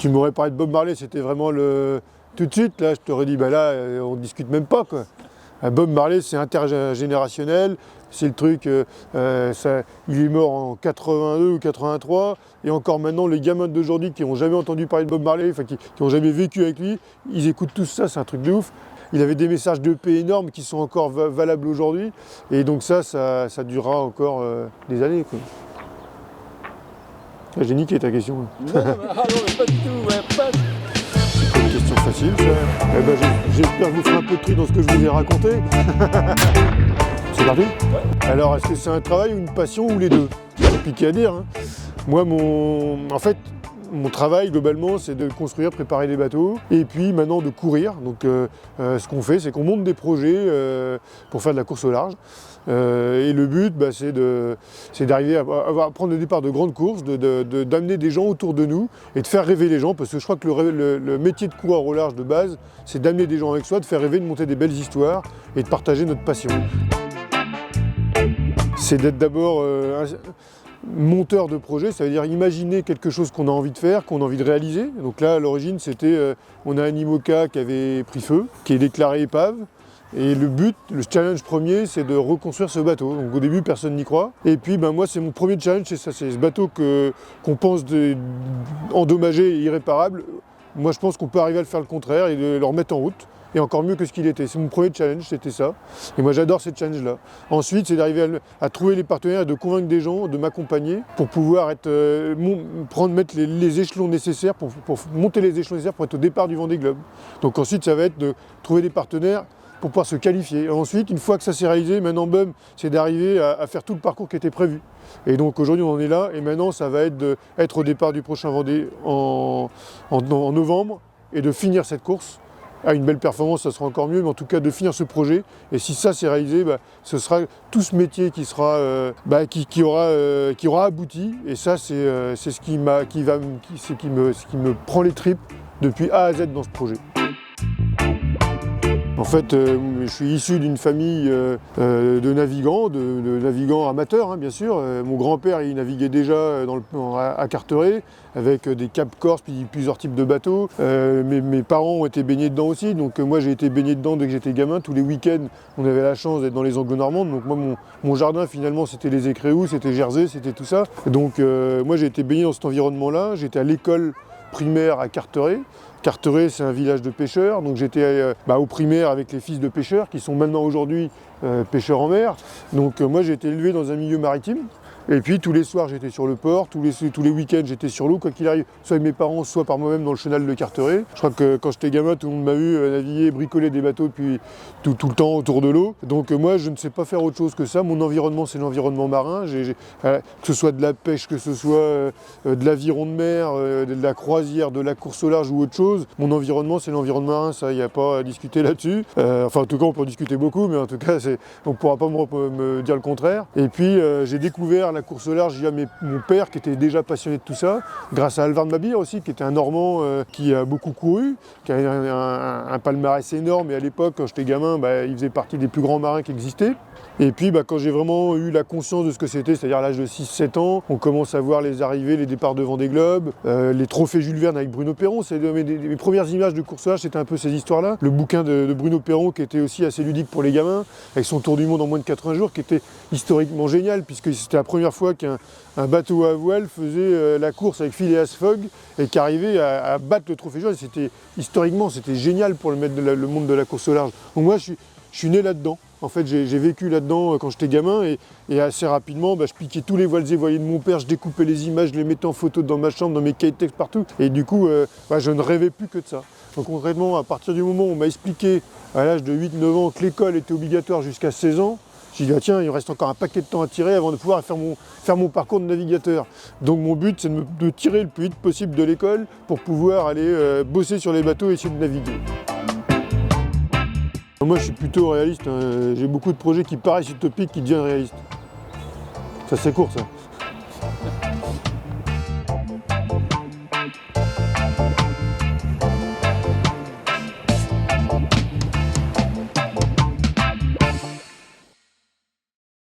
tu m'aurais parlé de Bob Marley, c'était vraiment le... Tout de suite, là, je t'aurais dit, bah là, on ne discute même pas, quoi. Bob Marley, c'est intergénérationnel, c'est le truc, il est mort en 82 ou 83, et encore maintenant, les gamins d'aujourd'hui qui n'ont jamais entendu parler de Bob Marley, enfin qui n'ont jamais vécu avec lui, ils écoutent tous ça, c'est un truc de ouf. Il avait des messages d'EP énormes qui sont encore valables aujourd'hui, et donc ça durera encore des années, quoi. J'ai niqué ta question. Non, non, pas du tout, ouais, pas du tout. C'est une question facile, ça. Eh ben, j'espère vous faire un peu de truc dans ce que je vous ai raconté. C'est parti ? Ouais. Alors, est-ce que c'est un travail ou une passion ou les deux ? C'est compliqué à dire, hein. Moi, en fait, mon travail, globalement, c'est de construire, préparer des bateaux, et puis maintenant de courir. Donc, ce qu'on fait, c'est qu'on monte des projets pour faire de la course au large. Et le but, bah, c'est d'arriver à prendre le départ de grandes courses, d'amener des gens autour de nous et de faire rêver les gens, parce que je crois que le métier de coureur au large de base, c'est d'amener des gens avec soi, de faire rêver, de monter des belles histoires et de partager notre passion. C'est d'être d'abord monteur de projet, ça veut dire imaginer quelque chose qu'on a envie de faire, qu'on a envie de réaliser. Donc là, à l'origine, c'était, on a un IMOCA qui avait pris feu, qui est déclaré épave. Et le but, le challenge premier, c'est de reconstruire ce bateau. Donc au début, personne n'y croit. Et puis moi, c'est mon premier challenge, c'est ça, c'est ce bateau qu'on pense endommagé et irréparable. Moi, je pense qu'on peut arriver à le faire le contraire et de le remettre en route. Et encore mieux que ce qu'il était. C'est mon premier challenge, c'était ça. Et moi, j'adore ces challenges-là. Ensuite, c'est d'arriver à trouver les partenaires et de convaincre des gens de m'accompagner pour pouvoir mettre les échelons nécessaires, pour monter les échelons nécessaires pour être au départ du Vendée Globe. Donc ensuite, ça va être de trouver des partenaires pour pouvoir se qualifier. Et ensuite, une fois que ça s'est réalisé, maintenant, c'est d'arriver à faire tout le parcours qui était prévu. Et donc aujourd'hui, on en est là. Et maintenant, ça va être d'être au départ du prochain Vendée en novembre et de finir cette course. À une belle performance, ça sera encore mieux, mais en tout cas de finir ce projet. Et si ça c'est réalisé, ce sera tout ce métier qui aura abouti. Et ça, c'est ce qui me prend les tripes depuis A à Z dans ce projet. En fait, je suis issu d'une famille de navigants amateurs, hein, bien sûr. Mon grand-père, il naviguait déjà à Carteret, avec des Cap Corse, puis plusieurs types de bateaux. Mes parents ont été baignés dedans aussi, donc moi j'ai été baigné dedans dès que j'étais gamin. Tous les week-ends, on avait la chance d'être dans les Anglo-Normandes. Donc moi, mon jardin, finalement, c'était les Écréous, c'était Jersey, c'était tout ça. Donc moi, j'ai été baigné dans cet environnement-là. J'étais à l'école primaire à Carteret. Carteret, c'est un village de pêcheurs, donc j'étais au primaire avec les fils de pêcheurs qui sont maintenant aujourd'hui pêcheurs en mer. Donc moi j'ai été élevé dans un milieu maritime. Et puis tous les soirs j'étais sur le port, tous les week-ends j'étais sur l'eau, quoi qu'il arrive, soit avec mes parents, soit par moi-même dans le chenal de Carteret. Je crois que quand j'étais gamin, tout le monde m'a vu naviguer, bricoler des bateaux depuis tout le temps autour de l'eau. Donc moi je ne sais pas faire autre chose que ça. Mon environnement, c'est l'environnement marin. Que ce soit de la pêche, que ce soit de l'aviron de mer, de la croisière, de la course au large ou autre chose, mon environnement c'est l'environnement marin, ça il n'y a pas à discuter là-dessus. Enfin en tout cas on peut en discuter beaucoup, mais en tout cas on ne pourra pas me dire le contraire. Et puis j'ai découvert la course au large via mon père qui était déjà passionné de tout ça, grâce à Alvar de Mabir aussi, qui était un Normand qui a beaucoup couru, qui avait un palmarès énorme, et à l'époque, quand j'étais gamin, il faisait partie des plus grands marins qui existaient. Et puis quand j'ai vraiment eu la conscience de ce que c'était, c'est-à-dire à l'âge de 6-7 ans, on commence à voir les arrivées, les départs de Vendée Globe, les trophées Jules Verne avec Bruno Perron. C'est mes premières images de course au large, c'était un peu ces histoires-là. Le bouquin de Bruno Perron qui était aussi assez ludique pour les gamins, avec son tour du monde en moins de 80 jours, qui était historiquement génial, puisque c'était la première fois qu'un bateau à voile faisait la course avec Phileas Fogg et qui arrivait à battre le trophée Jules Verne. Historiquement, c'était génial pour le monde de la course au large. Donc moi, je suis né là-dedans. En fait, j'ai vécu là-dedans quand j'étais gamin et assez rapidement, je piquais tous les voiles et voiliers de mon père, je découpais les images, je les mettais en photo dans ma chambre, dans mes cahiers de texte partout. Et du coup, je ne rêvais plus que de ça. Donc concrètement, à partir du moment où on m'a expliqué à l'âge de 8-9 ans que l'école était obligatoire jusqu'à 16 ans, j'ai dit tiens, il me reste encore un paquet de temps à tirer avant de pouvoir faire mon parcours de navigateur. Donc mon but, c'est de tirer le plus vite possible de l'école pour pouvoir aller bosser sur les bateaux et essayer de naviguer. Moi je suis plutôt réaliste, hein. J'ai beaucoup de projets qui paraissent utopiques qui deviennent réalistes. Ça c'est court ça.